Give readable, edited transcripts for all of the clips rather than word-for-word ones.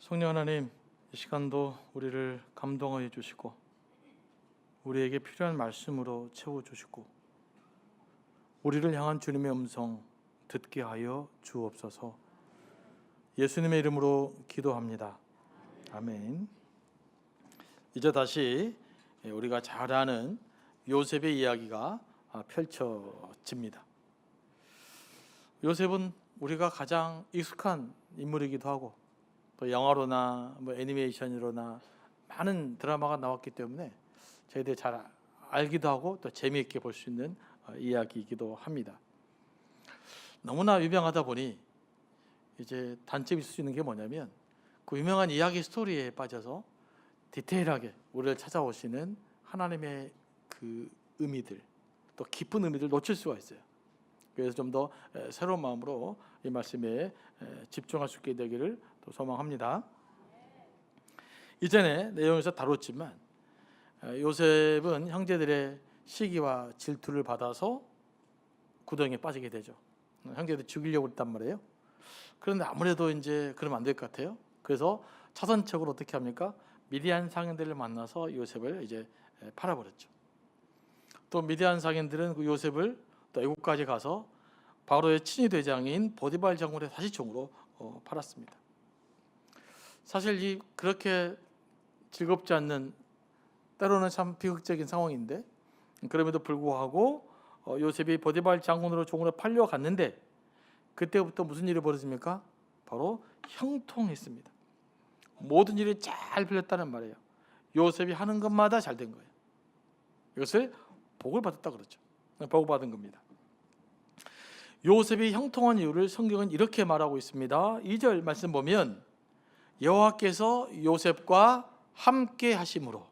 성령 하나님, 이 시간도 우리를 감동하여 주시고 우리에게 필요한 말씀으로 채워주시고 우리를 향한 주님의 음성 듣게 하여 주옵소서. 예수님의 이름으로 기도합니다. 아멘. 이제 다시 우리가 잘 아는 요셉의 이야기가 펼쳐집니다. 요셉은 우리가 가장 익숙한 인물이기도 하고 또 영화로나 애니메이션으로나 많은 드라마가 나왔기 때문에 저희들이 잘 알기도 하고 또 재미있게 볼 수 있는 이야기이기도 합니다. 너무나 유명하다 보니 이제 단점이 있을 수 있는 게 뭐냐면 그 유명한 이야기 스토리에 빠져서 디테일하게 우리를 찾아오시는 하나님의 그 의미들, 또 깊은 의미들 놓칠 수가 있어요. 그래서 좀 더 새로운 마음으로 이 말씀에 집중할 수 있게 되기를 또 소망합니다. 이전에 내용에서 다뤘지만 요셉은 형제들의 시기와 질투를 받아서 구덩이에 빠지게 되죠. 형제들 죽이려고 했단 말이에요. 그런데 아무래도 이제 그러면 안 될 것 같아요. 그래서 차선책으로 어떻게 합니까? 미디안 상인들을 만나서 요셉을 이제 팔아버렸죠. 또 미디안 상인들은 그 요셉을 또 애국까지 가서 바로의 친위 대장인 보디발 장군의 사시총으로 팔았습니다. 사실 이 그렇게 즐겁지 않는, 때로는 참 비극적인 상황인데 그럼에도 불구하고 요셉이 보디발 장군으로 종으로 팔려갔는데 그때부터 무슨 일이 벌어집니까? 바로 형통했습니다. 모든 일이 잘 풀렸다는 말이에요. 요셉이 하는 것마다 잘 된 거예요. 이것을 복을 받았다 그러죠. 복을 받은 겁니다. 요셉이 형통한 이유를 성경은 이렇게 말하고 있습니다. 2절 말씀 보면 여호와께서 요셉과 함께 하심으로.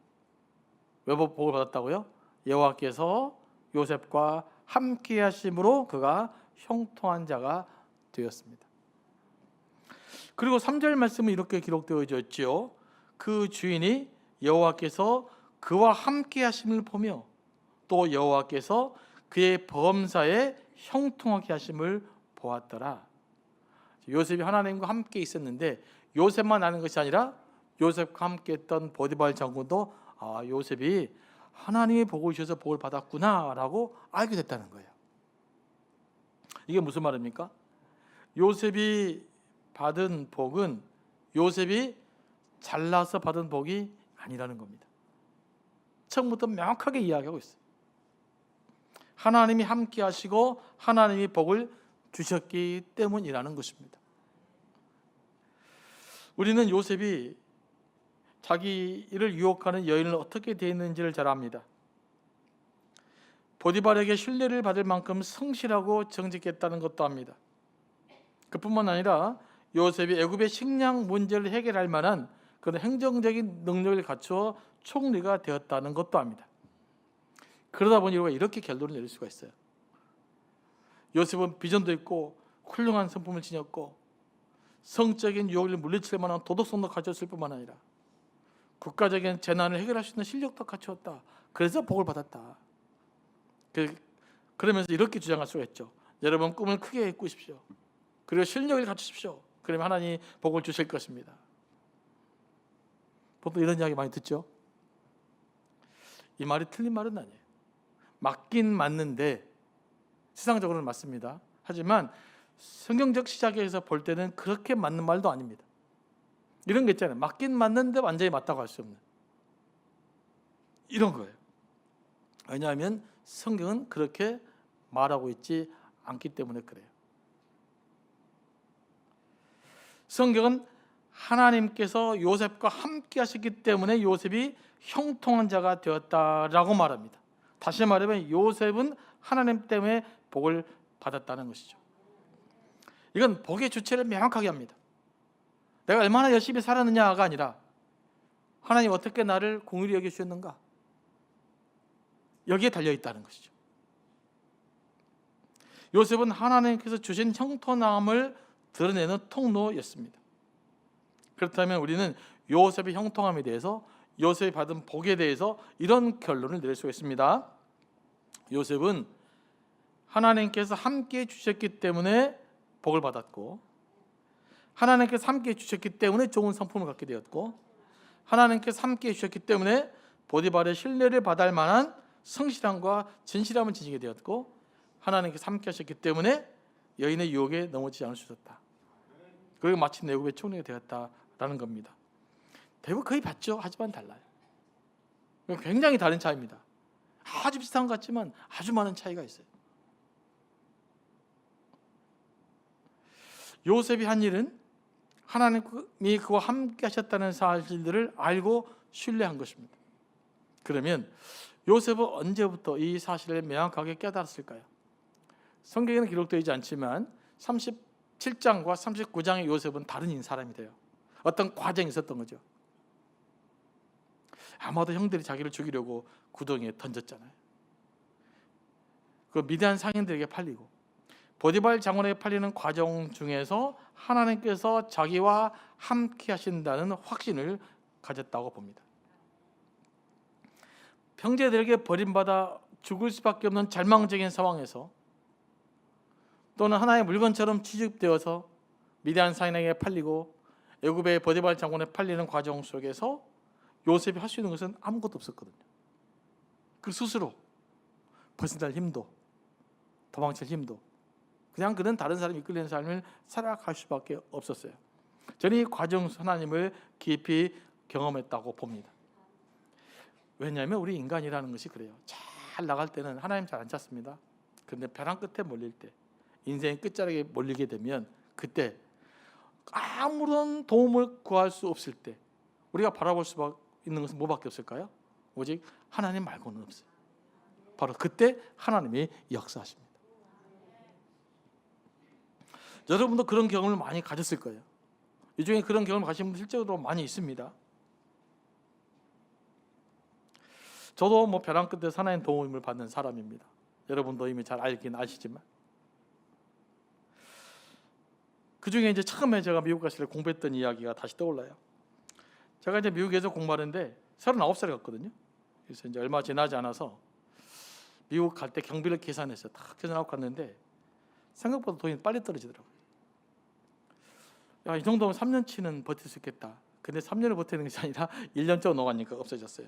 왜 복을 받았다고요? 여호와께서 요셉과 함께 하심으로 그가 형통한 자가 되었습니다. 그리고 3절 말씀은 이렇게 기록되어 있죠. 그 주인이 여호와께서 그와 함께 하심을 보며 또 여호와께서 그의 범사에 형통하게 하심을 보았더라. 요셉이 하나님과 함께 있었는데 요셉만 아는 것이 아니라 요셉과 함께 했던 보디발 장군도 요셉이 하나님의 복을 주셔서 복을 받았구나 라고 알게 됐다는 거예요. 이게 무슨 말입니까? 요셉이 받은 복은 요셉이 잘나서 받은 복이 아니라는 겁니다. 처음부터 명확하게 이야기하고 있어요. 하나님이 함께 하시고 하나님이 복을 주셨기 때문이라는 것입니다. 우리는 요셉이 자기를 유혹하는 여인을 어떻게 대했는지를 잘 압니다. 보디발에게 신뢰를 받을 만큼 성실하고 정직했다는 것도 압니다. 그뿐만 아니라 요셉이 애굽의 식량 문제를 해결할 만한 그런 행정적인 능력을 갖추어 총리가 되었다는 것도 압니다. 그러다 보니 우리가 이렇게 결론을 내릴 수가 있어요. 요셉은 비전도 있고 훌륭한 성품을 지녔고 성적인 유혹을 물리칠 만한 도덕성도 갖췄을 뿐만 아니라 국가적인 재난을 해결할 수 있는 실력도 갖추었다. 그래서 복을 받았다. 그러면서 이렇게 주장할 수가 있죠. 여러분 꿈을 크게 꾸십시오. 그리고 실력을 갖추십시오. 그러면 하나님이 복을 주실 것입니다. 보통 이런 이야기 많이 듣죠. 이 말이 틀린 말은 아니에요. 맞긴 맞는데 세상적으로는 맞습니다. 하지만 성경적 시작에서 볼 때는 그렇게 맞는 말도 아닙니다. 이런 게 있잖아요. 맞긴 맞는데 완전히 맞다고 할 수 없는 이런 거예요. 왜냐하면 성경은 그렇게 말하고 있지 않기 때문에 그래요. 성경은 하나님께서 요셉과 함께 하셨기 때문에 요셉이 형통한 자가 되었다라고 말합니다. 다시 말하면 요셉은 하나님 때문에 복을 받았다는 것이죠. 이건 복의 주체를 명확하게 합니다. 내가 얼마나 열심히 살았느냐가 아니라 하나님 어떻게 나를 공의로 여기셨는가, 여기에 달려있다는 것이죠. 요셉은 하나님께서 주신 형통함을 드러내는 통로였습니다. 그렇다면 우리는 요셉의 형통함에 대해서, 요셉이 받은 복에 대해서 이런 결론을 내릴 수가 있습니다. 요셉은 하나님께서 함께 주셨기 때문에 복을 받았고 하나님께서 함께 주셨기 때문에 좋은 성품을 갖게 되었고, 하나님께서 함께 주셨기 때문에 보디발의 신뢰를 받을 만한 성실함과 진실함을 지니게 되었고, 하나님께서 함께 하셨기 때문에 여인의 유혹에 넘어지지 않을 수 있었다. 그리고 마침내 애굽의 총리가 되었다라는 겁니다. 대부분 거의 같죠. 하지만 달라요. 굉장히 다른 차이입니다. 아주 비슷한 것 같지만 아주 많은 차이가 있어요. 요셉이 한 일은 하나님이 그와 함께 하셨다는 사실들을 알고 신뢰한 것입니다. 그러면 요셉은 언제부터 이 사실을 명확하게 깨달았을까요? 성경에는 기록되어 있지 않지만 37장과 39장의 요셉은 다른 사람이 돼요. 어떤 과정이 있었던 거죠. 아마도 형들이 자기를 죽이려고 구덩이에 던졌잖아요. 그 미디안 상인들에게 팔리고, 보디발 장군에게 팔리는 과정 중에서 하나님께서 자기와 함께 하신다는 확신을 가졌다고 봅니다. 형제들에게 버림받아 죽을 수밖에 없는 절망적인 상황에서, 또는 하나의 물건처럼 취급되어서 미디안 상인에게 팔리고 애굽의 보디발 장군에 팔리는 과정 속에서 요셉이 할 수 있는 것은 아무것도 없었거든요. 그 스스로 벗어날 힘도, 도망칠 힘도, 그냥 그는 다른 사람이 이끌리는 삶을 살아갈 수밖에 없었어요. 저는 이 과정 하나님을 깊이 경험했다고 봅니다. 왜냐하면 우리 인간이라는 것이 그래요. 잘 나갈 때는 하나님 잘 안 찾습니다. 그런데 벼랑 끝에 몰릴 때, 인생의 끝자락에 몰리게 되면, 그때 아무런 도움을 구할 수 없을 때 우리가 바라볼 수 있는 것은 뭐밖에 없을까요? 오직 하나님 말고는 없어요. 바로 그때 하나님이 역사하십니다. 여러분도 그런 경험을 많이 가졌을 거예요. 이 중에 그런 경험을 가신 분 실제로 많이 있습니다. 저도 벼랑 끝에서 하나님 도움을 받는 사람입니다. 여러분도 이미 잘 알긴 아시지만, 그 중에 이제 처음에 제가 미국 갔을 때 공부했던 이야기가 다시 떠올라요. 제가 이제 미국에서 공부하는데 39살에 갔거든요. 그래서 이제 얼마 지나지 않아서 미국 갈 때 경비를 계산했어요. 다 계산하고 갔는데 생각보다 돈이 빨리 떨어지더라고요. 야, 이 정도면 3년치는 버틸 수 있겠다. 근데 3년을 버티는 것이 아니라 1년 좀 넘어가니까 없어졌어요.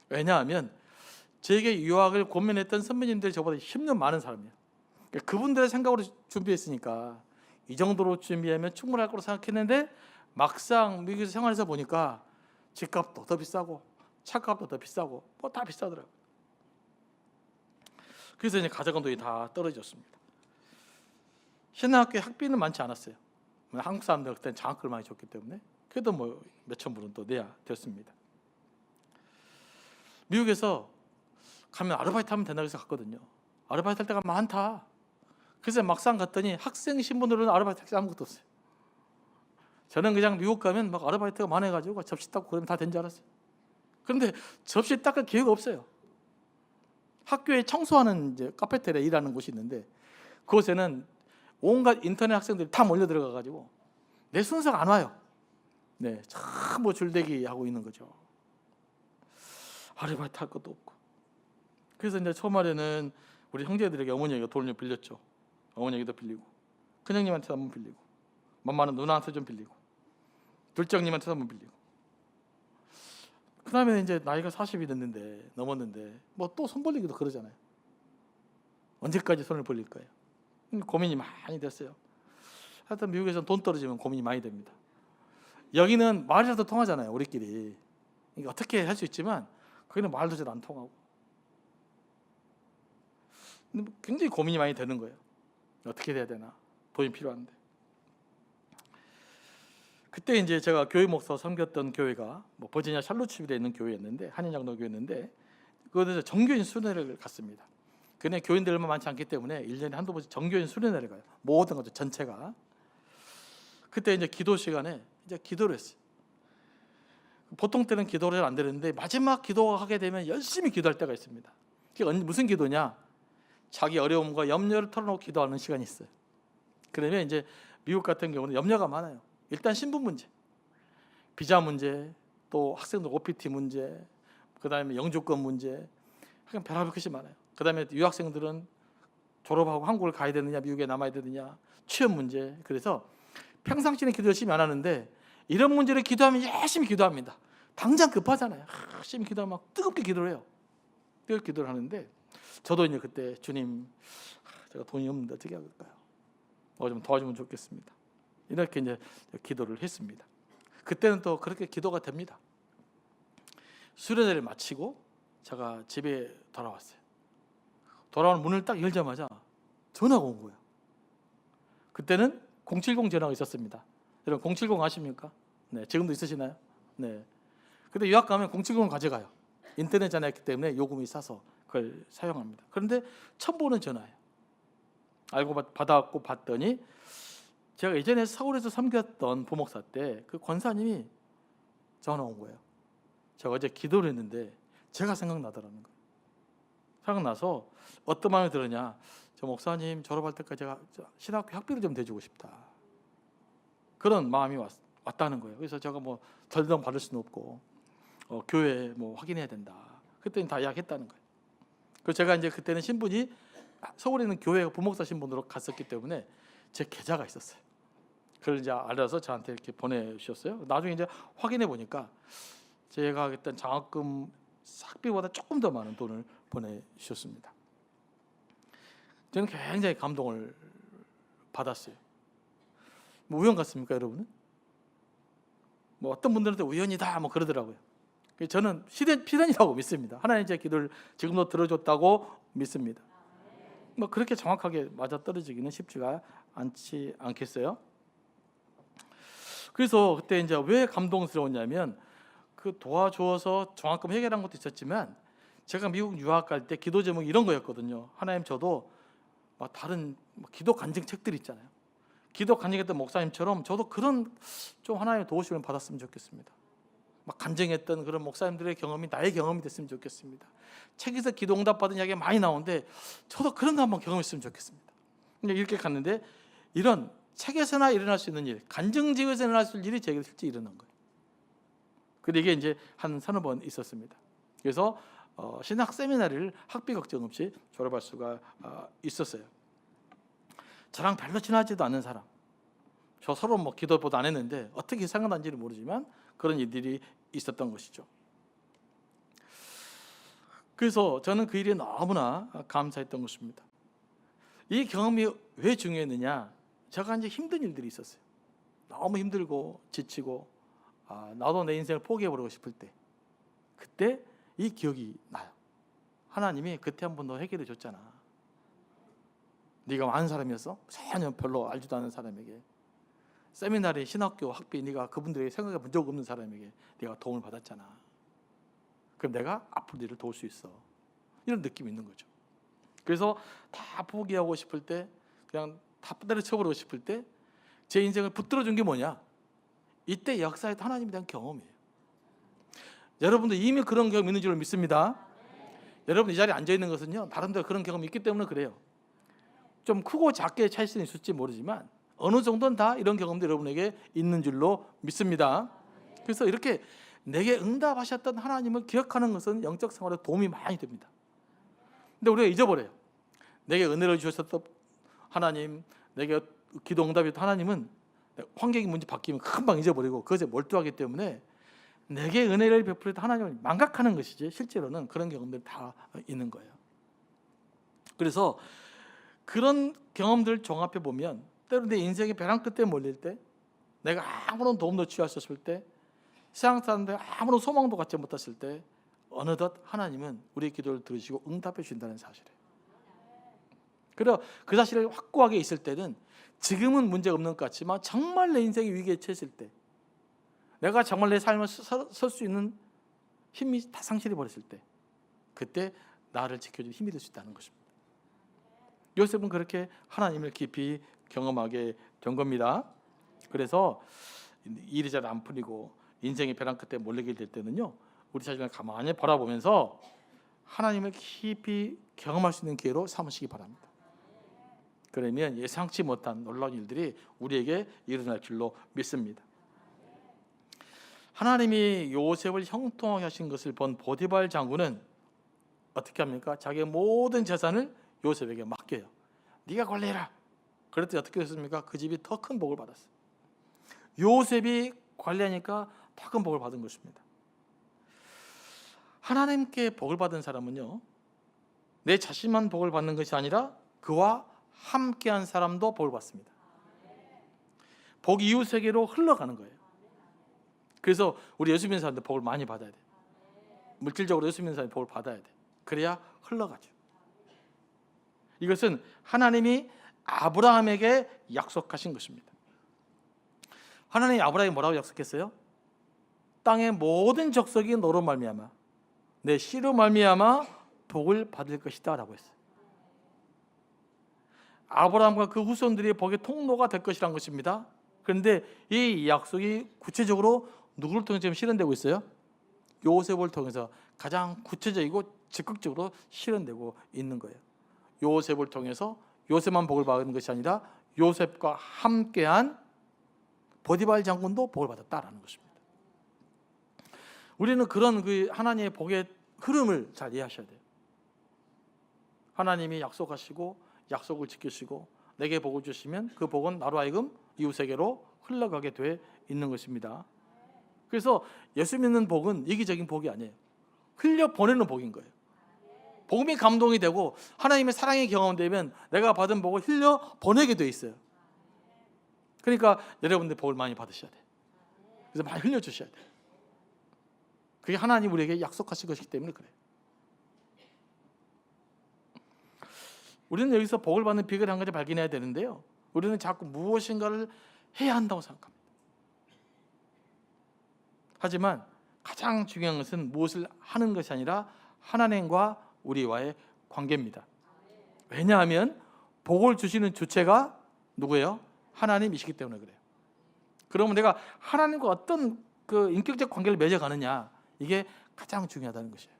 왜냐하면 제게 유학을 고민했던 선배님들이 저보다 10년 많은 사람이에요. 그러니까 그분들의 생각으로 준비했으니까 이 정도로 준비하면 충분할 거로 생각했는데, 막상 미국에서 생활해서 보니까 집값도 더 비싸고 차값도 더 비싸고 다 비싸더라고요. 그래서 이제 가져간 돈이 다 떨어졌습니다. 신학교에 학비는 많지 않았어요. 한국 사람들 그때는 장학금을 많이 줬기 때문에 그래도 몇천 불은 또 내야 됐습니다. 미국에서 가면 아르바이트 하면 된다고 해서 갔거든요. 아르바이트 할 때가 많다. 그래서 막상 갔더니 학생 신분으로는 아르바이트 할 게 아무것도 없어요. 저는 그냥 미국 가면 아르바이트가 많아가지고 접시 닦고 그러면 다 된 줄 알았어요. 그런데 접시 닦을 기회가 없어요. 학교에 청소하는 이제 카페테리아 일하는 곳이 있는데, 그곳에는 온갖 인터넷 학생들이 다 몰려 들어가가지고 내 순서가 안 와요. 네, 전부 줄대기 하고 있는 거죠. 아르바이트 할 것도 없고. 그래서 이제 초말에는 우리 형제들에게 어머니가 돈을 빌렸죠. 어머니에게도 빌리고, 큰형님한테도 한번 빌리고, 만만한 누나한테 좀 빌리고, 둘째형님한테도 한번 빌리고. 그 다음에 이제 나이가 40이 됐는데, 넘었는데 또 손 벌리기도 그러잖아요. 언제까지 손을 벌릴 거예요? 고민이 많이 됐어요. 하여튼 미국에서는 돈 떨어지면 고민이 많이 됩니다. 여기는 말이라도 통하잖아요, 우리끼리. 그러니까 어떻게 할 수 있지만 거기는 말도 잘 안 통하고. 근데 굉장히 고민이 많이 되는 거예요. 어떻게 해야 되나? 돈이 필요한데. 그때 이제 제가 교회 목사 섬겼던 교회가 버지니아 샬롯츠빌에 있는 교회였는데, 한인장로교회였는데, 그곳에서 정교인 수련회를 갔습니다. 근데 교인들만 많지 않기 때문에 1년에 한두 번씩 정교인 수련회를 가요. 모든 것들 전체가. 그때 이제 기도 시간에 이제 기도를 했어요. 보통 때는 기도를 안 되는데 마지막 기도하게 되면 열심히 기도할 때가 있습니다. 그게 무슨 기도냐? 자기 어려움과 염려를 털어놓고 기도하는 시간이 있어요. 그러면 이제 미국 같은 경우는 염려가 많아요. 일단 신분 문제, 비자 문제, 또 학생들 OPT 문제, 그 다음에 영주권 문제, 그냥 별의별 것이 많아요. 그 다음에 유학생들은 졸업하고 한국을 가야 되느냐, 미국에 남아야 되느냐, 취업 문제. 그래서 평상시에는 기도 열심히 안 하는데 이런 문제를 기도하면 열심히 기도합니다. 당장 급하잖아요. 열심히 기도하면 막 뜨겁게 기도를 해요. 뜨겁게 기도를 하는데 저도 이제 그때 주님, 제가 돈이 없는데 어떻게 할까요? 좀 도와주면 좋겠습니다. 이렇게 이제 기도를 했습니다. 그때는 또 그렇게 기도가 됩니다. 수련회를 마치고 제가 집에 돌아왔어요. 돌아오는 문을 딱 열자마자 전화가 온 거예요. 그때는 070 전화가 있었습니다. 여러분 070 아십니까? 네, 지금도 있으시나요? 네. 근데 유학 가면 070을 가져가요. 인터넷 전화였기 때문에 요금이 싸서 그걸 사용합니다. 그런데 처음 보는 전화예요. 알고 받아갖고 봤더니 제가 예전에 서울에서 섬겼던 부목사 때 그 권사님이 전화 온 거예요. 제가 어제 기도를 했는데 제가 생각나더라는 거예요. 생각나서 어떤 마음이 들었냐, 저 목사님 졸업할 때까지 제가 신학교 학비를 좀 대주고 싶다, 그런 마음이 왔다는 거예요. 그래서 제가 뭐 덜덩 받을 수는 없고 교회 뭐 확인해야 된다, 그때는 다 이야기했다는 거예요. 그래서 제가 이제 그때는 신분이 서울에 있는 교회 부목사 신분으로 갔었기 때문에 제 계좌가 있었어요. 그걸 이제 알아서 저한테 이렇게 보내주셨어요. 나중에 이제 확인해 보니까 제가 그때 장학금 학비보다 조금 더 많은 돈을 보내주셨습니다. 저는 굉장히 감동을 받았어요. 뭐 우연 같습니까, 여러분은? 뭐 어떤 분들한테 우연이다 뭐 그러더라고요. 저는 필연이라고 믿습니다. 하나님 제 기도를 지금도 들어줬다고 믿습니다. 뭐 그렇게 정확하게 맞아 떨어지기는 쉽지가 않겠어요? 그래서 그때 이제 왜 감동스러웠냐면, 그 도와주어서 장학금 해결한 것도 있었지만 제가 미국 유학 갈 때 기도 제목이 이런 거였거든요. 하나님, 저도 막 다른 기도 간증 책들 있잖아요. 기도 간증했던 목사님처럼 저도 그런 좀 하나님의 도우심을 받았으면 좋겠습니다. 막 간증했던 그런 목사님들의 경험이 나의 경험이 됐으면 좋겠습니다. 책에서 기도 응답 받은 이야기가 많이 나오는데 저도 그런 거 한번 경험했으면 좋겠습니다. 이렇게 갔는데 이런 책에서나 일어날 수 있는 일, 간증지에서 일어날 수 있는 일이 제게 실제 일어난 거예요. 근데 이게 이제 한 서너 번 있었습니다. 그래서 신학 세미나리를 학비 걱정 없이 졸업할 수가 있었어요. 저랑 별로 친하지도 않은 사람, 저 서로 뭐 기도보다 안 했는데 어떻게 생각난지는 모르지만 그런 일들이 있었던 것이죠. 그래서 저는 그 일이 너무나 감사했던 것입니다. 이 경험이 왜 중요했느냐, 제가 이제 힘든 일들이 있었어요. 너무 힘들고 지치고 나도 내 인생을 포기해버리고 싶을 때, 그때 이 기억이 나요. 하나님이 그때 한 번 더 해결해 줬잖아. 네가 많은 사람이었어? 전혀 별로 알지도 않은 사람에게, 세미나리 신학교 학비 네가 그분들에게 생각해 본 적 없는 사람에게 네가 도움을 받았잖아. 그럼 내가 앞으로 너를 도울 수 있어. 이런 느낌이 있는 거죠. 그래서 다 포기하고 싶을 때, 그냥 다 때려쳐버리고 싶을 때 제 인생을 붙들어준 게 뭐냐, 이때 역사에 하나님에 대한 경험이에요. 여러분도 이미 그런 경험 있는 줄로 믿습니다. 여러분 이 자리에 앉아있는 것은요, 나름대로 그런 경험이 있기 때문에 그래요. 좀 크고 작게 차일 수는 있을지 모르지만 어느 정도는 다 이런 경험도 여러분에게 있는 줄로 믿습니다. 그래서 이렇게 내게 응답하셨던 하나님을 기억하는 것은 영적 생활에 도움이 많이 됩니다. 근데 우리가 잊어버려요. 내게 은혜를 주셨던 하나님, 내게 기도 응답이었던 하나님은 환경이 문제 바뀌면 금방 잊어버리고 그것에 몰두하기 때문에 내게 은혜를 베풀었던 하나님을 망각하는 것이지, 실제로는 그런 경험들이 다 있는 거예요. 그래서 그런 경험들을 종합해 보면 때로는 내 인생의 벼랑 끝에 몰릴 때, 내가 아무런 도움도 취할 수 없을 때, 세상 사람들 아무런 소망도 갖지 못했을 때, 어느덧 하나님은 우리의 기도를 들으시고 응답해 주신다는 사실이에요. 그래서 그 사실을 확고하게 있을 때는 지금은 문제가 없는 것 같지만 정말 내 인생이 위기에 처했을 때, 내가 정말 내 삶을 설 수 있는 힘이 다 상실해 버렸을 때, 그때 나를 지켜주는 힘이 될 수 있다는 것입니다. 요셉은 그렇게 하나님을 깊이 경험하게 된 겁니다. 그래서 일이 잘 안 풀리고 인생의 벼랑 끝에 몰리게 될 때는요, 우리 자신을 가만히 바라보면서 하나님을 깊이 경험할 수 있는 기회로 삼으시기 바랍니다. 그러면 예상치 못한 놀라운 일들이 우리에게 일어날 줄로 믿습니다. 하나님이 요셉을 형통하게 하신 것을 본 보디발 장군은 어떻게 합니까? 자기의 모든 재산을 요셉에게 맡겨요. 네가 관리해라. 그랬더니 어떻게 됐습니까? 그 집이 더 큰 복을 받았어요. 요셉이 관리하니까 더 큰 복을 받은 것입니다. 하나님께 복을 받은 사람은요, 내 자신만 복을 받는 것이 아니라 그와 함께한 사람도 복을 받습니다. 복이 이웃에게로 흘러가는 거예요. 그래서 우리 예수 믿는 사람들 복을 많이 받아야 돼. 물질적으로 예수 믿는 사람이 복을 받아야 돼. 그래야 흘러가죠. 이것은 하나님이 아브라함에게 약속하신 것입니다. 하나님이 아브라함에게 뭐라고 약속했어요? 땅의 모든 족속이 너로 말미암아 내 씨로 말미암아 복을 받을 것이다 라고 했어요. 아브라함과 그 후손들이 복의 통로가 될 것이란 것입니다. 그런데 이 약속이 구체적으로 누구를 통해서 지금 실현되고 있어요? 요셉을 통해서 가장 구체적이고 적극적으로 실현되고 있는 거예요. 요셉을 통해서 요셉만 복을 받는 것이 아니라 요셉과 함께한 보디발 장군도 복을 받았다라는 것입니다. 우리는 그런 그 하나님의 복의 흐름을 잘 이해하셔야 돼요. 하나님이 약속하시고 약속을 지키시고 내게 복을 주시면 그 복은 나로 하여금 이웃에게로 흘러가게 돼 있는 것입니다. 그래서 예수 믿는 복은 이기적인 복이 아니에요. 흘려보내는 복인 거예요. 복음이 감동이 되고 하나님의 사랑이 경험되면 내가 받은 복을 흘려보내게 돼 있어요. 그러니까 여러분들 복을 많이 받으셔야 돼요. 그래서 많이 흘려주셔야 돼요. 그게 하나님 우리에게 약속하신 것이기 때문에 그래요. 우리는 여기서 복을 받는 비결을 한 가지 발견해야 되는데요, 우리는 자꾸 무엇인가를 해야 한다고 생각합니다. 하지만 가장 중요한 것은 무엇을 하는 것이 아니라 하나님과 우리와의 관계입니다. 왜냐하면 복을 주시는 주체가 누구예요? 하나님이시기 때문에 그래요. 그러면 내가 하나님과 어떤 그 인격적 관계를 맺어가느냐, 이게 가장 중요하다는 것이에요.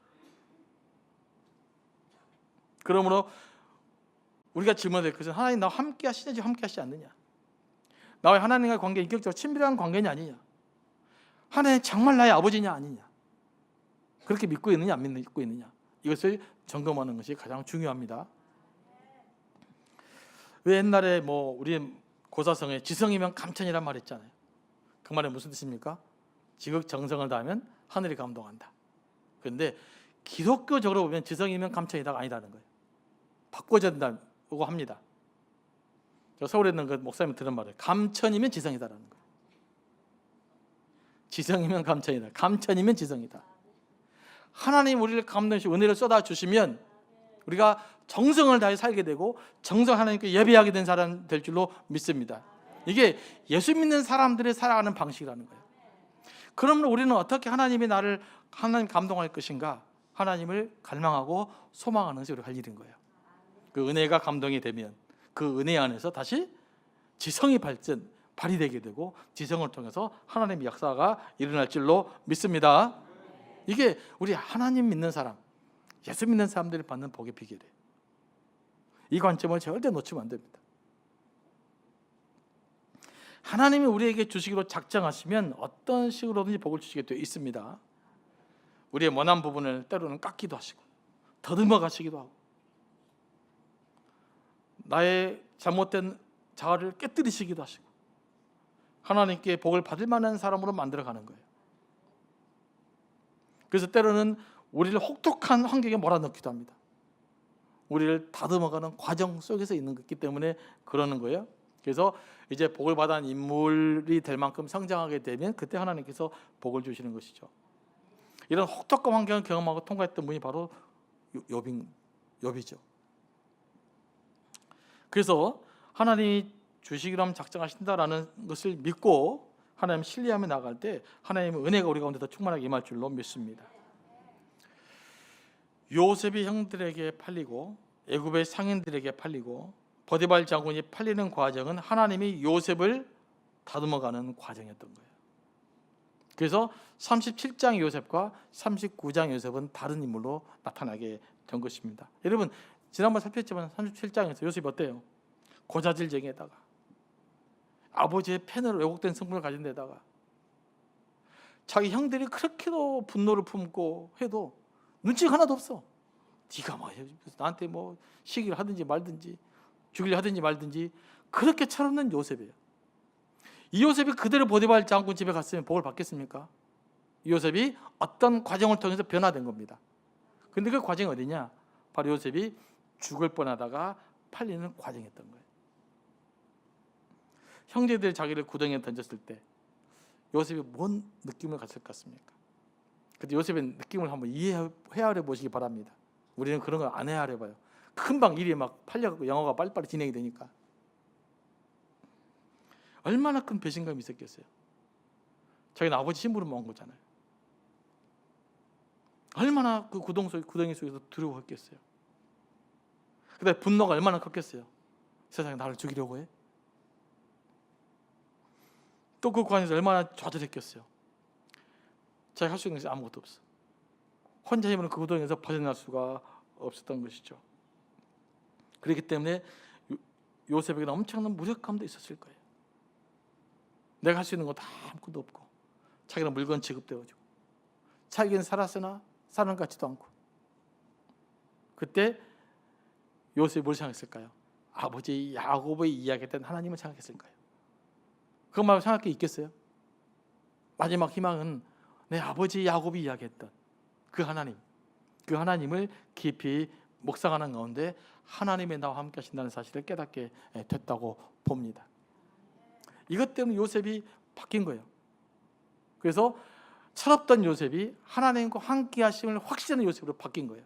그러므로 우리가 질문할 것은 하나님 나와 함께 하시는지 함께 하시지 않느냐, 나와 하나님과의 관계 인격적으로 친밀한 관계냐 아니냐, 하나님 정말 나의 아버지냐 아니냐, 그렇게 믿고 있느냐 안 믿고 있느냐, 이것을 점검하는 것이 가장 중요합니다. 왜 옛날에 우리 고사성에 지성이면 감천이란 말 했잖아요. 그 말이 무슨 뜻입니까? 지극정성을 다하면 하늘이 감동한다. 그런데 기독교적으로 보면 지성이면 감천이다가 아니다는 거예요. 바꿔야 된다고 합니다. 저 서울에 있는 그 목사님 들은 말을 감천이면 지성이다라는 거예요. 지성이면 감천이다, 감천이면 지성이다. 하나님 우리를 감동하시고 은혜를 쏟아주시면 우리가 정성을 다해 살게 되고 정성 하나님께 예배하게 된 사람 될 줄로 믿습니다. 이게 예수 믿는 사람들의 살아가는 방식이라는 거예요. 그러면 우리는 어떻게 하나님이 나를 하나님 감동할 것인가, 하나님을 갈망하고 소망하는 것이 우리가 할 일인 거예요. 그 은혜가 감동이 되면 그 은혜 안에서 다시 지성이 발휘되게 되고 지성을 통해서 하나님의 역사가 일어날 줄로 믿습니다. 이게 우리 하나님 믿는 사람, 예수 믿는 사람들이 받는 복의 비결이에요. 이 관점을 절대 놓치면 안 됩니다. 하나님이 우리에게 주시기로 작정하시면 어떤 식으로든지 복을 주시게 되어 있습니다. 우리의 원한 부분을 때로는 깎기도 하시고 더듬어 가시기도 하고 나의 잘못된 자아를 깨뜨리시기도 하시고 하나님께 복을 받을 만한 사람으로 만들어가는 거예요. 그래서 때로는 우리를 혹독한 환경에 몰아넣기도 합니다. 우리를 다듬어가는 과정 속에서 있는 것이기 때문에 그러는 거예요. 그래서 이제 복을 받은 인물이 될 만큼 성장하게 되면 그때 하나님께서 복을 주시는 것이죠. 이런 혹독한 환경을 경험하고 통과했던 분이 바로 욥이죠. 그래서 하나님이 주시기로 하면 작정하신다라는 것을 믿고 하나님 신뢰하며 나갈 때 하나님의 은혜가 우리 가운데 더 충만하게 임할 줄로 믿습니다. 요셉이 형들에게 팔리고 애굽의 상인들에게 팔리고 보디발 장군이 팔리는 과정은 하나님이 요셉을 다듬어가는 과정이었던 거예요. 그래서 37장 요셉과 39장 요셉은 다른 인물로 나타나게 된 것입니다. 여러분 지난번 살폈지만 37장에서 요셉이 어때요? 고자질쟁이에다가 아버지의 펜으로 왜곡된 성분을 가진 데다가 자기 형들이 그렇게도 분노를 품고 해도 눈치가 하나도 없어. 네가 나한테 시기를 하든지 말든지 죽이려 하든지 말든지 그렇게 철없는 요셉이에요. 이 요셉이 그대로 보디발 장군 집에 갔으면 복을 받겠습니까? 이 요셉이 어떤 과정을 통해서 변화된 겁니다. 근데 그 과정이 어디냐? 바로 요셉이 죽을 뻔하다가 팔리는 과정이었던 거예요. 형제들이 자기를 구덩이에 던졌을 때 요셉이 뭔 느낌을 갔을 것 같습니까? 근데 요셉의 느낌을 한번 헤아려 보시기 바랍니다. 우리는 그런 걸 안 헤아려 봐요. 금방 일이 막 팔려갖고 영화가 빨리빨리 진행이 되니까. 얼마나 큰 배신감이 있었겠어요. 자기는 아버지 힘으로 모은 거잖아요. 얼마나 그 구덩이 속에서 두려워했겠어요. 그다음에 분노가 얼마나 컸겠어요. 세상에 나를 죽이려고 해? 또 그 관에서 얼마나 좌절했겠어요. 자기가 할 수 있는 것이 아무것도 없어. 혼자 힘으로 그 구덩이에서 벗어날 수가 없었던 것이죠. 그렇기 때문에 요셉에게는 엄청난 무력감도 있었을 거예요. 내가 할 수 있는 거 다 아무것도 없고, 자기는 물건 취급되어지고, 자기는 살았으나 사는 것 같지도 않고. 그때 요셉이 뭘 생각했을까요? 아버지 야곱의 이야기했던 하나님을 생각했을까요? 그거 말고 생각할 게 있겠어요? 마지막 희망은 내 아버지 야곱이 이야기했던 그 하나님을 깊이 묵상하는 가운데 하나님의 나와 함께 하신다는 사실을 깨닫게 됐다고 봅니다. 이것 때문에 요셉이 바뀐 거예요. 그래서 철없던 요셉이 하나님과 함께 하심을 확신하는 요셉으로 바뀐 거예요.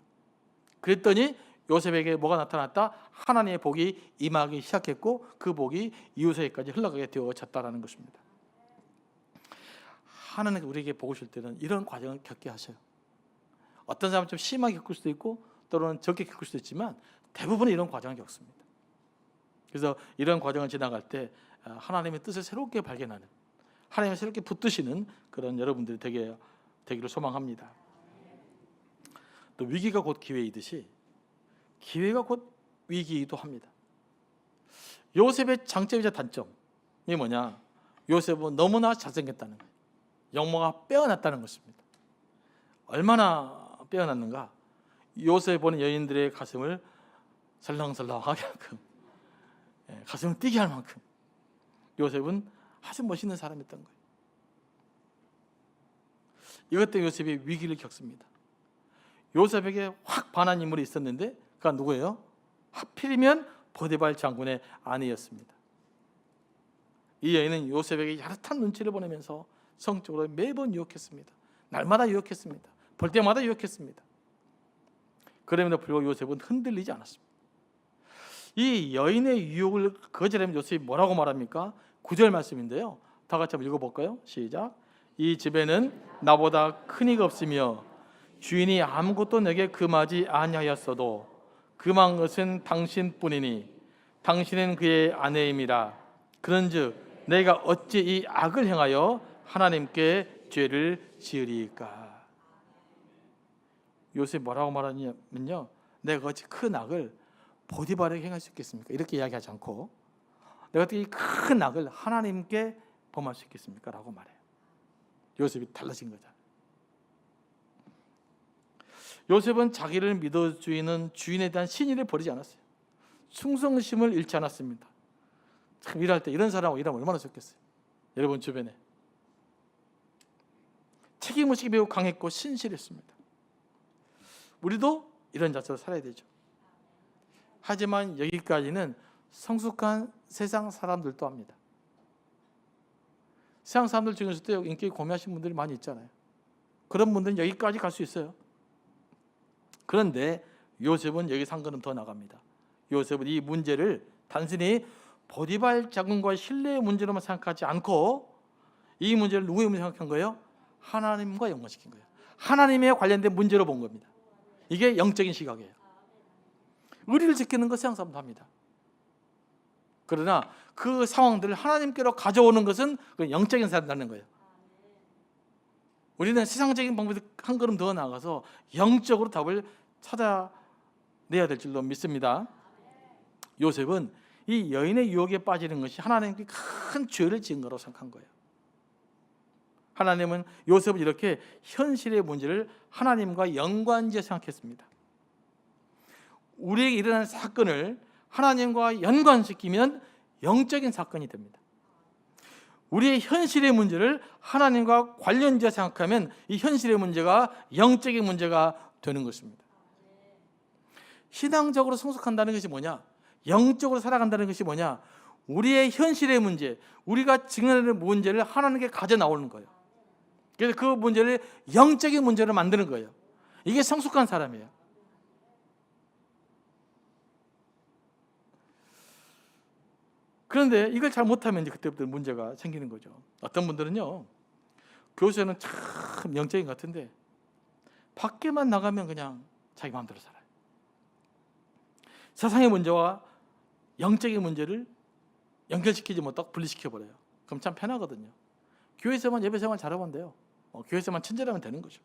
그랬더니 요셉에게 뭐가 나타났다? 하나님의 복이 임하기 시작했고, 그 복이 이웃에게까지 흘러가게 되어졌다라는 것입니다. 하나님께서 우리에게 복을 줄 때는 이런 과정을 겪게 하셔요. 어떤 사람은 좀 심하게 겪을 수도 있고 또는 적게 겪을 수도 있지만 대부분은 이런 과정을 겪습니다. 그래서 이런 과정을 지나갈 때 하나님의 뜻을 새롭게 발견하는, 하나님을 새롭게 붙드시는 그런 여러분들이 되기를 소망합니다. 또 위기가 곧 기회이듯이 기회가 곧 위기이기도 합니다. 요셉의 장점이자 단점이 뭐냐? 요셉은 너무나 잘생겼다는 거예요. 영모가 빼어났다는 것입니다. 얼마나 빼어났는가? 요셉 보는 여인들의 가슴을 설렁설렁하게 할 만큼, 가슴을 뛰게 할 만큼 요셉은 아주 멋있는 사람이었던 거예요. 이것 때문에 요셉이 위기를 겪습니다. 요셉에게 확 반한 인물이 있었는데 그가 누구예요? 하필이면 보디발 장군의 아내였습니다. 이 여인은 요셉에게 야릇한 눈치를 보내면서 성적으로 매번 유혹했습니다. 날마다 유혹했습니다. 볼 때마다 유혹했습니다. 그럼에도 불구하고 요셉은 흔들리지 않았습니다. 이 여인의 유혹을 거절하면 요셉이 뭐라고 말합니까? 9절 말씀인데요. 다 같이 한번 읽어볼까요? 시작. 이 집에는 나보다 큰 이가 없으며 주인이 아무것도 내게 금하지 아니하였어도 금한 것은 당신뿐이니 당신은 그의 아내임이라. 그런즉 내가 어찌 이 악을 행하여 하나님께 죄를 지으리까? 요셉이 뭐라고 말하냐면요, 내가 어찌 큰 악을 보디발에게 행할 수 있겠습니까? 이렇게 이야기하지 않고 내가 어떻게 이 큰 악을 하나님께 범할 수 있겠습니까? 라고 말해요. 요셉이 달라진 거죠. 요셉은 자기를 믿어주는 주인에 대한 신의를 버리지 않았어요. 충성심을 잃지 않았습니다. 참 일할 때 이런 사람하고 일하면 얼마나 좋겠어요. 여러분 주변에 책임의식이 매우 강했고 신실했습니다. 우리도 이런 자세로 살아야 되죠. 하지만 여기까지는 성숙한 세상 사람들도 합니다. 세상 사람들 중에서도 인격이 고매하신 분들이 많이 있잖아요. 그런 분들은 여기까지 갈 수 있어요. 그런데 요셉은 여기서 한 걸음 더 나갑니다. 요셉은 이 문제를 단순히 보디발 장군과의 신뢰의 문제로만 생각하지 않고 이 문제를 누구의 문제로 생각한 거예요? 하나님과 연관시킨 거예요. 하나님에 관련된 문제로 본 겁니다. 이게 영적인 시각이에요. 의리를 지키는 것 세상 사람도 합니다. 그러나 그 상황들을 하나님께로 가져오는 것은 영적인 사람이라는 거예요. 우리는 세상적인 방법에 한 걸음 더 나아가서 영적으로 답을 찾아내야 될 줄로 믿습니다. 요셉은 이 여인의 유혹에 빠지는 것이 하나님께 큰 죄를 지은 거라고 생각한 거예요. 하나님은 요셉은 이렇게 현실의 문제를 하나님과 연관지어 생각했습니다. 우리에게 일어나는 사건을 하나님과 연관시키면 영적인 사건이 됩니다. 우리의 현실의 문제를 하나님과 관련지어 생각하면 이 현실의 문제가 영적인 문제가 되는 것입니다. 신앙적으로 성숙한다는 것이 뭐냐? 영적으로 살아간다는 것이 뭐냐? 우리의 현실의 문제, 우리가 직면하는 문제를 하나님께 가져 나오는 거예요. 그래서 그 문제를 영적인 문제로 만드는 거예요. 이게 성숙한 사람이에요. 그런데 이걸 잘 못하면 이제 그때부터 문제가 생기는 거죠. 어떤 분들은요, 교회에서는 참 영적인 것 같은데 밖에만 나가면 그냥 자기 마음대로 살아요. 세상의 문제와 영적인 문제를 연결시키지 못하고 분리시켜버려요. 그럼 참 편하거든요. 교회에서만 예배 생활 잘하면 돼요. 교회에서만 친절하면 되는 거죠.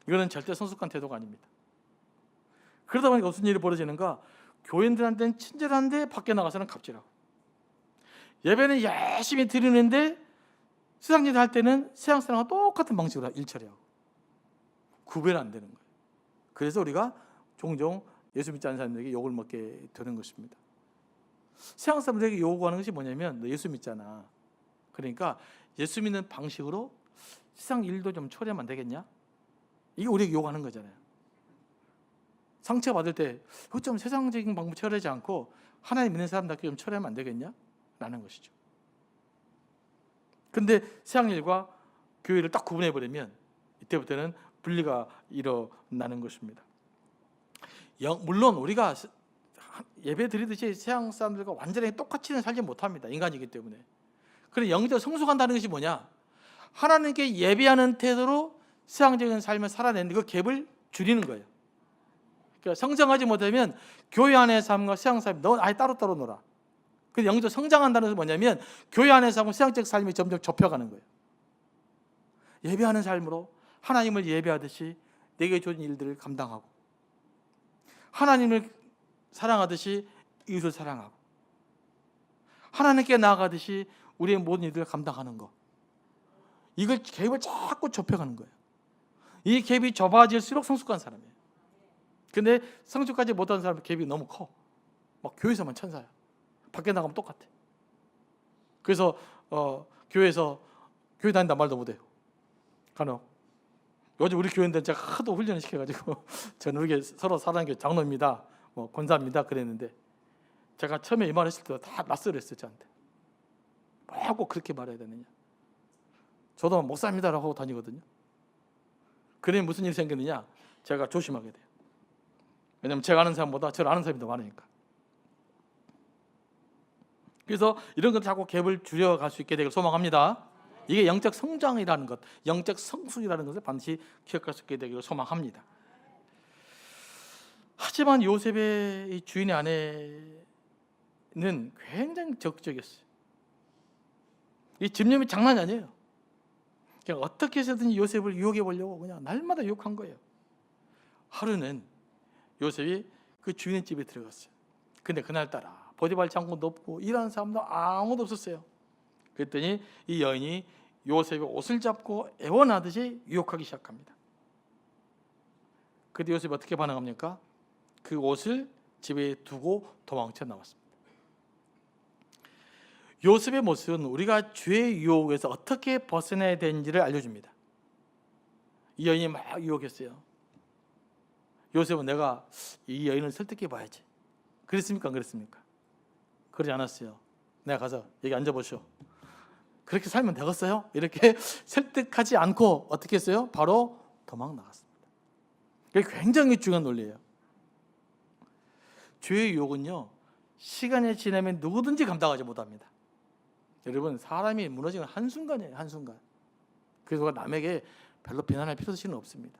이거는 절대 성숙한 태도가 아닙니다. 그러다 보니까 무슨 일이 벌어지는가? 교인들한테는 친절한데 밖에 나가서는 갑질하고, 예배는 열심히 드리는데 세상 일 할 때는 세상 사람과 똑같은 방식으로 일처리하고, 구별 안 되는 거예요. 그래서 우리가 종종 예수 믿지 않는 사람들에게 욕을 먹게 되는 것입니다. 세상 사람들에게 요구하는 것이 뭐냐면, 너 예수 믿잖아. 그러니까 예수 믿는 방식으로 세상 일도 좀 처리하면 안 되겠냐? 이게 우리에게 요구하는 거잖아요. 상처 받을 때 좀 세상적인 방법 처리하지 않고 하나님 믿는 사람답게 좀 처리하면 안 되겠냐? 라는 것이죠. 근데 세상 일과 교회를 딱 구분해버리면 이때부터는 분리가 일어나는 것입니다. 물론 우리가 예배 드리듯이 세상 사람들과 완전히 똑같이는 살지 못합니다. 인간이기 때문에. 그런데 영적 성숙한다는 것이 뭐냐? 하나님께 예배하는 태도로 세상적인 삶을 살아내는 그 갭을 줄이는 거예요. 그러니까 성장하지 못하면 교회 안의 삶과 세상 삶이 너 아예 따로따로 놀아. 근데 영적 성장한다는 것은 뭐냐면 교회 안의 삶과 세상적 삶이 점점 좁혀가는 거예요. 예배하는 삶으로 하나님을 예배하듯이 내게 주어진 일들을 감당하고, 하나님을 사랑하듯이 이웃을 사랑하고, 하나님께 나아가듯이 우리의 모든 일들을 감당하는 것, 이걸 갭을 자꾸 좁혀가는 거예요. 이 갭이 좁아질수록 성숙한 사람이에요. 근데 성숙하지 못한 사람은 갭이 너무 커. 막 교회에서만 천사야. 밖에 나가면 똑같아. 그래서 교회에서 교회 다닌다 말도 못해요. 간혹 요즘 우리 교회인들 제가 하도 훈련을 시켜가지고 저는 우리 서로 사랑교회 장로입니다, 권사입니다 그랬는데, 제가 처음에 이 말했을 때 다 낯설었어요. 저한테 꼭 그렇게 말해야 되느냐. 저도 목사입니다라고 하고 다니거든요. 그러면 무슨 일이 생기느냐? 제가 조심하게 돼요. 왜냐하면 제가 아는 사람보다 저를 아는 사람이 더 많으니까. 그래서 이런 것 자꾸 갭을 줄여갈 수 있게 되길 소망합니다. 이게 영적 성장이라는 것, 영적 성숙이라는 것을 반드시 기억할 수 있게 되기를 소망합니다. 하지만 요셉의 이 주인의 아내는 굉장히 적극적이었어요. 이 집념이 장난이 아니에요. 그냥 어떻게 해서든 요셉을 유혹해 보려고 그냥 날마다 유혹한 거예요. 하루는 요셉이 그 주인의 집에 들어갔어요. 근데 그날따라 보디발 장군도 없고 일하는 사람도 아무도 없었어요. 그랬더니 이 여인이 요셉의 옷을 잡고 애원하듯이 유혹하기 시작합니다. 그때 요셉이 어떻게 반응합니까? 그 옷을 집에 두고 도망쳐 나왔습니다. 요셉의 모습은 우리가 죄의 유혹에서 어떻게 벗어나야 되는지를 알려줍니다. 이 여인이 막 유혹했어요. 요셉은 내가 이 여인을 설득해 봐야지. 그랬습니까? 안 그랬습니까? 그러지 않았어요. 내가 가서 여기 앉아보시오. 그렇게 살면 되겠어요? 이렇게 설득하지 않고 어떻게 했어요? 바로 도망 나갔습니다. 이게 굉장히 중요한 논리예요. 죄의 유혹은요, 시간이 지나면 누구든지 감당하지 못합니다. 여러분, 사람이 무너지는 한순간이에요. 한순간. 그래서 남에게 별로 비난할 필요는 없습니다.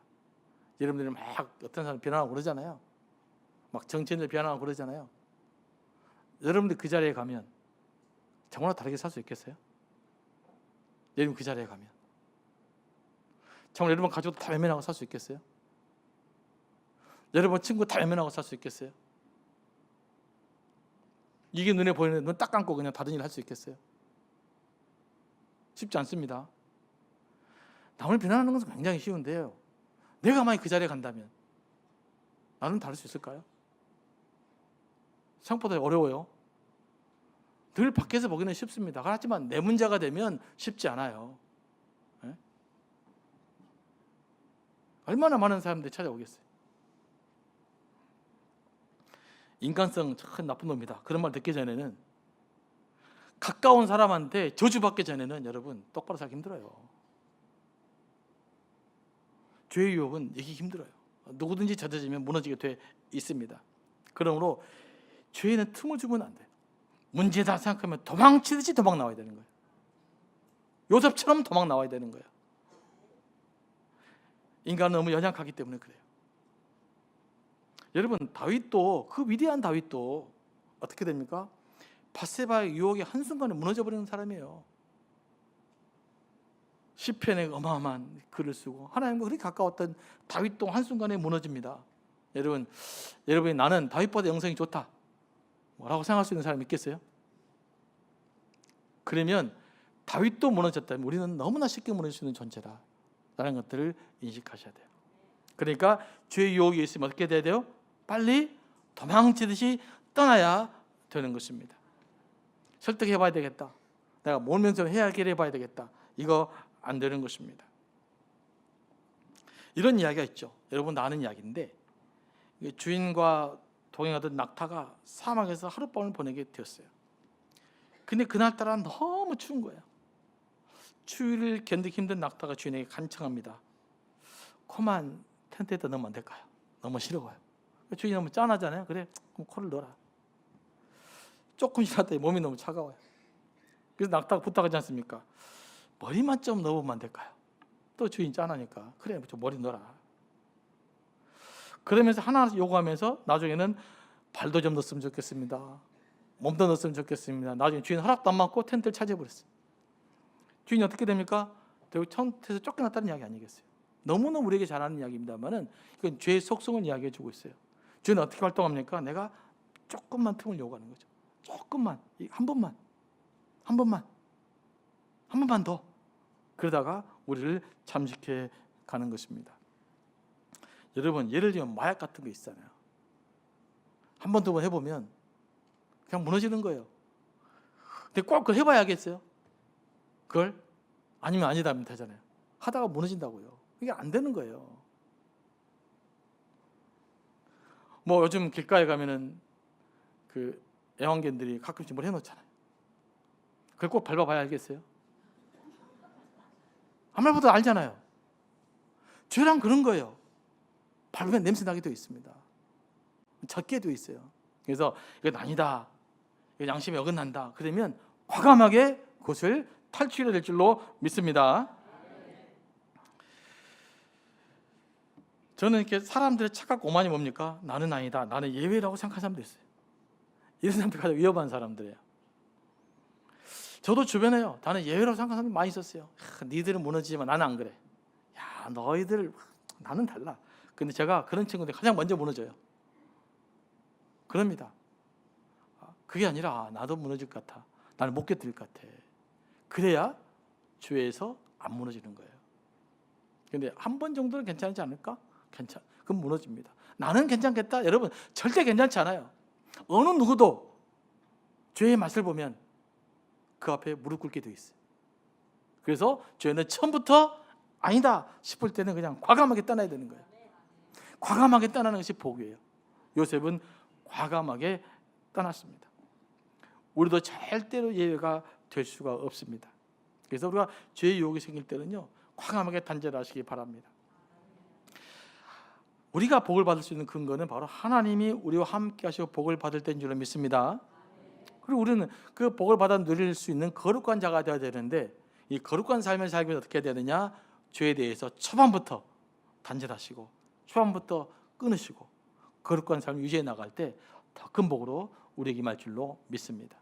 여러분들이 막 어떤 사람 비난하고 그러잖아요. 막 정치인들 비난하고 그러잖아요. 여러분들 그 자리에 가면 정말 다르게 살 수 있겠어요? 여러분 그 자리에 가면 정말 여러분 가족도 다 외면하고 살 수 있겠어요? 여러분 친구 다 외면하고 살 수 있겠어요? 이게 눈에 보이는, 눈 딱 감고 그냥 다른 일 할 수 있겠어요? 쉽지 않습니다. 남을 비난하는 것은 굉장히 쉬운데요, 내가 만약 그 자리에 간다면 나는 다를 수 있을까요? 생각보다 어려워요. 늘 밖에서 보기는 쉽습니다. 하지만 내 문제가 되면 쉽지 않아요. 예? 얼마나 많은 사람들이 찾아오겠어요. 인간성 참 나쁜 놈이다. 그런 말 듣기 전에는, 가까운 사람한테 저주받기 전에는 여러분 똑바로 살기 힘들어요. 죄의 유혹은 이기기 힘들어요. 누구든지 젖어지면 무너지게 돼 있습니다. 그러므로 죄에는 틈을 주면 안 돼요. 문제다 생각하면 도망치듯이 도망 나와야 되는 거예요. 요셉처럼 도망 나와야 되는 거예요. 인간은 너무 연약하기 때문에 그래요. 여러분, 다윗도, 그 위대한 다윗도 어떻게 됩니까? 밧세바의 유혹에 한순간에 무너져버리는 사람이에요. 시편에 어마어마한 글을 쓰고 하나님과 그렇게 가까웠던 다윗도 한순간에 무너집니다. 여러분이 나는 다윗보다 영성이 좋다 뭐라고 생각할 수 있는 사람이 있겠어요? 그러면 다윗도 무너졌다면 우리는 너무나 쉽게 무너질 수 있는 존재다라는 것들을 인식하셔야 돼요. 그러니까 죄의 유혹이 있으면 어떻게 돼야 돼요? 빨리 도망치듯이 떠나야 되는 것입니다. 설득해봐야 되겠다. 내가 몰면서 해결해 봐야 되겠다. 이거 안 되는 것입니다. 이런 이야기가 있죠. 여러분 다 아는 이야기인데, 주인과 동행하던 낙타가 사막에서 하룻밤을 보내게 되었어요. 근데 그날따라 너무 추운 거예요. 추위를 견디기 힘든 낙타가 주인에게 간청합니다. 코만 텐트에다 넣으면 안 될까요? 너무 싫어요. 주인이 너무 짠하잖아요. 그래, 그럼 코를 넣어라. 조금 지났더니 몸이 너무 차가워요. 그래서 낙타가 부탁하지 않습니까? 머리만 좀 넣으면 안 될까요? 또 주인 짠하니까 그래, 좀 머리 넣어라. 그러면서 하나하나 요구하면서 나중에는 발도 좀 넣었으면 좋겠습니다. 몸도 넣었으면 좋겠습니다. 나중에 주인 허락도 안 받고 텐트를 차지해버렸어요. 주인이 어떻게 됩니까? 결국 텐트에서 쫓겨났다는 이야기 아니겠어요? 너무너무 우리에게 잘 아는 이야기입니다만 이건 죄의 속성을 이야기해주고 있어요. 주인은 어떻게 활동합니까? 내가 조금만 틈을 요구하는 거죠. 조금만, 한 번만 더. 그러다가 우리를 잠식해 가는 것입니다. 여러분, 예를 들면 마약 같은 거 있잖아요. 한 번, 두 번 해보면 그냥 무너지는 거예요. 근데 꼭 그걸 해봐야겠어요? 그걸? 아니면 아니다 하면 되잖아요. 하다가 무너진다고요. 이게 안 되는 거예요. 뭐 요즘 길가에 가면은 그 애완견들이 가끔씩 뭘 해놓잖아요. 그걸 꼭 밟아봐야 알겠어요? 안 밟아도 알잖아요. 죄랑 그런 거예요. 밟으면 냄새 나게 되어 있습니다. 젖게 되어 있어요. 그래서 이건 아니다, 이건 양심에 어긋난다, 그러면 과감하게 그것을 탈취해야 될 줄로 믿습니다. 저는 이렇게 사람들의 착각 오만이 뭡니까? 나는 아니다, 나는 예외라고 생각하는 사람도 있어요. 이런 사람들이 가장 위험한 사람들이에요. 저도 주변에요, 나는 예외라고 생각하는 사람이 많이 있었어요. 니들은 무너지지만 나는 안 그래. 야, 너희들, 나는 달라. 근데 제가 그런 친구들 가장 먼저 무너져요. 그럽니다. 그게 아니라 나도 무너질 것 같아, 나는 못 견딜 것 같아. 그래야 죄에서 안 무너지는 거예요. 근데 한 번 정도는 괜찮지 않을까? 그럼 무너집니다. 나는 괜찮겠다? 여러분, 절대 괜찮지 않아요. 어느 누구도 죄의 맛을 보면 그 앞에 무릎 꿇게 돼 있어요. 그래서 죄는 처음부터 아니다 싶을 때는 그냥 과감하게 떠나야 되는 거예요. 과감하게 떠나는 것이 복이에요. 요셉은 과감하게 떠났습니다. 우리도 절대로 예외가 될 수가 없습니다. 그래서 우리가 죄의 유혹이 생길 때는요, 과감하게 단절하시기 바랍니다. 우리가 복을 받을 수 있는 근거는 바로 하나님이 우리와 함께 하시고 복을 받을 때인 줄로 믿습니다. 그리고 우리는 그 복을 받아 누릴 수 있는 거룩한 자가 되어야 되는데, 이 거룩한 삶을 살기 위해서 어떻게 해야 되느냐? 죄에 대해서 초반부터 단절하시고 초반부터 끊으시고 거룩한 삶을 유지해 나갈 때 더 큰 복으로 우리에게 임할 줄로 믿습니다.